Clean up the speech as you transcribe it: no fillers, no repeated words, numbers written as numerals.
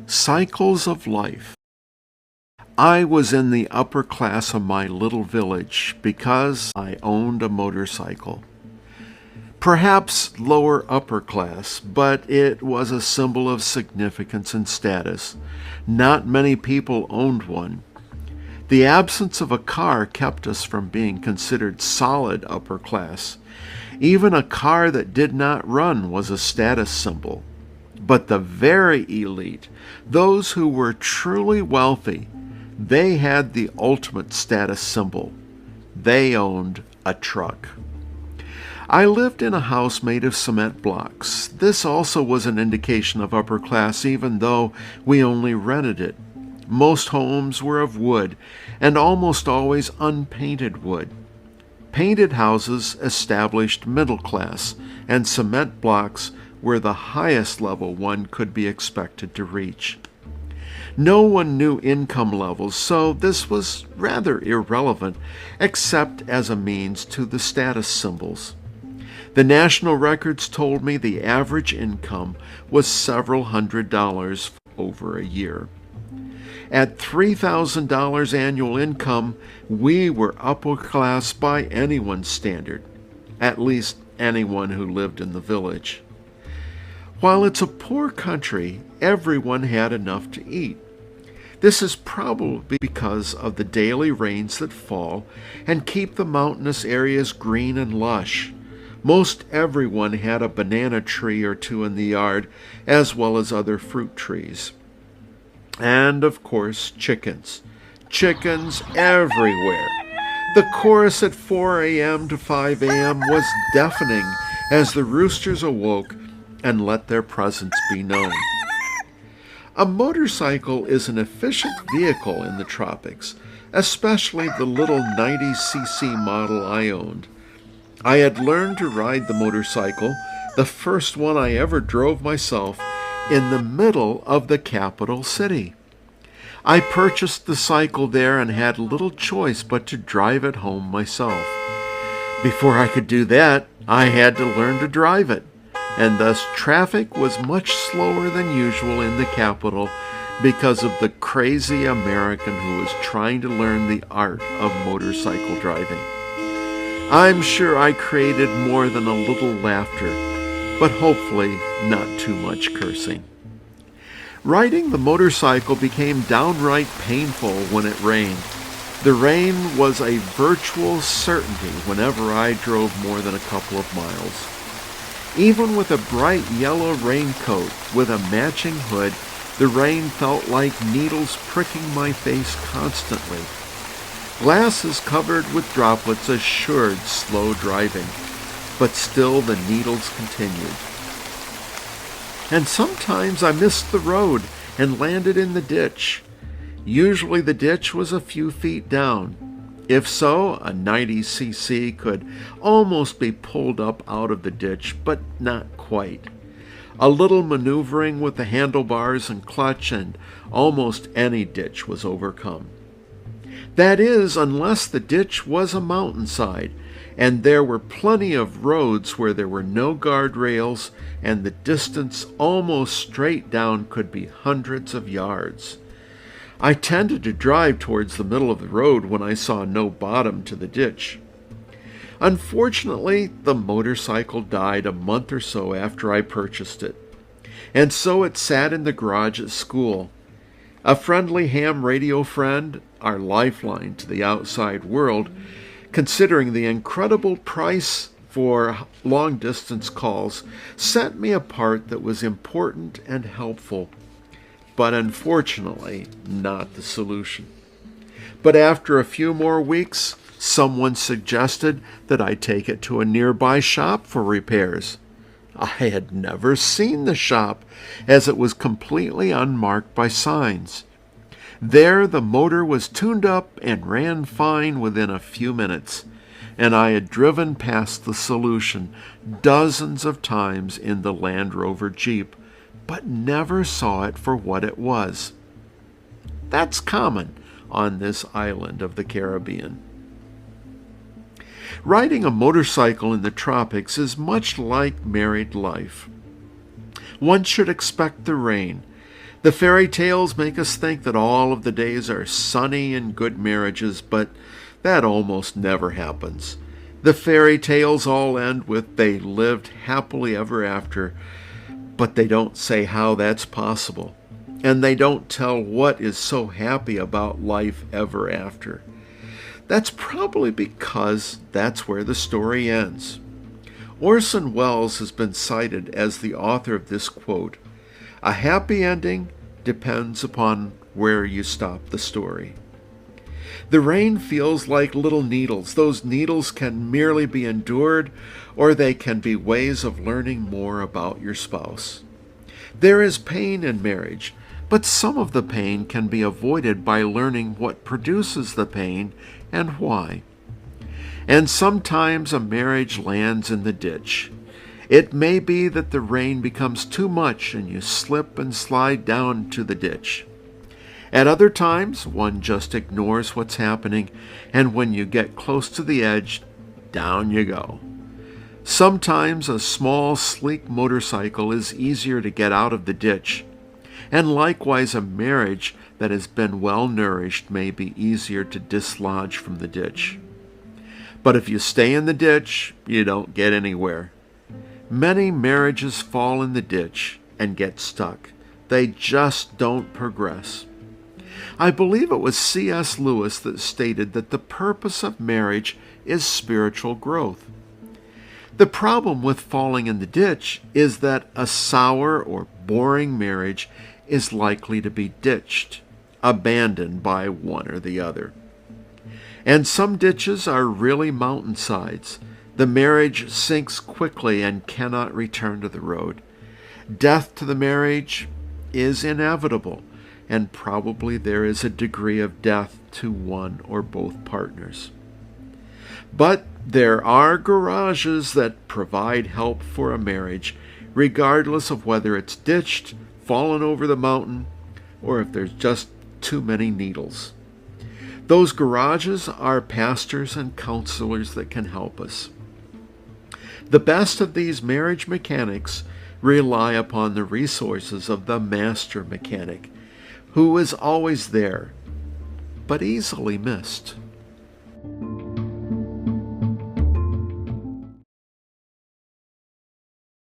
Cycles of life. I was in the upper class of my little village because I owned a motorcycle. Perhaps lower upper class, but it was a symbol of significance and status. Not many people owned one. The absence of a car kept us from being considered solid upper class. Even a car that did not run was a status symbol. But the very elite, those who were truly wealthy, they had the ultimate status symbol. They owned a truck. I lived in a house made of cement blocks. This also was an indication of upper class, even though we only rented it. Most homes were of wood, and almost always unpainted wood. Painted houses established middle class, and cement blocks were the highest level one could be expected to reach. No one knew income levels, so this was rather irrelevant, except as a means to the status symbols. The national records told me the average income was several $100s over a year. At $3,000 annual income, we were upper class by anyone's standard, at least anyone who lived in the village. While it's a poor country, everyone had enough to eat. This is probably because of the daily rains that fall and keep the mountainous areas green and lush. Most everyone had a banana tree or two in the yard, as well as other fruit trees. And, of course, chickens. Chickens everywhere. The chorus at 4 a.m. to 5 a.m. was deafening as the roosters awoke and let their presence be known. A motorcycle is an efficient vehicle in the tropics, especially the little 90cc model I owned. I had learned to ride the motorcycle, the first one I ever drove myself, in the middle of the capital city. I purchased the cycle there and had little choice but to drive it home myself. Before I could do that, I had to learn to drive it, and thus traffic was much slower than usual in the capital because of the crazy American who was trying to learn the art of motorcycle driving. I'm sure I created more than a little laughter, but hopefully not too much cursing. Riding the motorcycle became downright painful when it rained. The rain was a virtual certainty whenever I drove more than a couple of miles. Even with a bright yellow raincoat with a matching hood, the rain felt like needles pricking my face constantly. Glasses covered with droplets assured slow driving, but still the needles continued. And sometimes I missed the road and landed in the ditch. Usually the ditch was a few feet down. If so, a 90cc could almost be pulled up out of the ditch, but not quite. A little maneuvering with the handlebars and clutch, and almost any ditch was overcome. That is, unless the ditch was a mountainside, and there were plenty of roads where there were no guardrails, and the distance almost straight down could be hundreds of yards. I tended to drive towards the middle of the road when I saw no bottom to the ditch. Unfortunately, the motorcycle died a month or so after I purchased it, and so it sat in the garage at school. A friendly ham radio friend, our lifeline to the outside world, considering the incredible price for long-distance calls, sent me a part that was important and helpful, but unfortunately not the solution. But after a few more weeks, someone suggested that I take it to a nearby shop for repairs. I had never seen the shop, as it was completely unmarked by signs. There the motor was tuned up and ran fine within a few minutes, and I had driven past the solution dozens of times in the Land Rover Jeep, but never saw it for what it was. That's common on this island of the Caribbean. Riding a motorcycle in the tropics is much like married life. One should expect the rain. The fairy tales make us think that all of the days are sunny and good marriages, but that almost never happens. The fairy tales all end with they lived happily ever after, but they don't say how that's possible. And they don't tell what is so happy about life ever after. That's probably because that's where the story ends. Orson Welles has been cited as the author of this quote, "A happy ending depends upon where you stop the story." The rain feels like little needles. Those needles can merely be endured, or they can be ways of learning more about your spouse. There is pain in marriage, but some of the pain can be avoided by learning what produces the pain and why. And sometimes a marriage lands in the ditch. It may be that the rain becomes too much and you slip and slide down to the ditch. At other times, one just ignores what's happening, and when you get close to the edge, down you go. Sometimes a small, sleek motorcycle is easier to get out of the ditch, and likewise a marriage that has been well nourished may be easier to dislodge from the ditch. But if you stay in the ditch, you don't get anywhere. Many marriages fall in the ditch and get stuck. They just don't progress. I believe it was C.S. Lewis that stated that the purpose of marriage is spiritual growth. The problem with falling in the ditch is that a sour or boring marriage is likely to be ditched, abandoned by one or the other. And some ditches are really mountainsides. The marriage sinks quickly and cannot return to the road. Death to the marriage is inevitable, and probably there is a degree of death to one or both partners. But there are garages that provide help for a marriage, regardless of whether it's ditched, fallen over the mountain, or if there's just too many needles. Those garages are pastors and counselors that can help us. The best of these marriage mechanics rely upon the resources of the master mechanic, who is always there, but easily missed.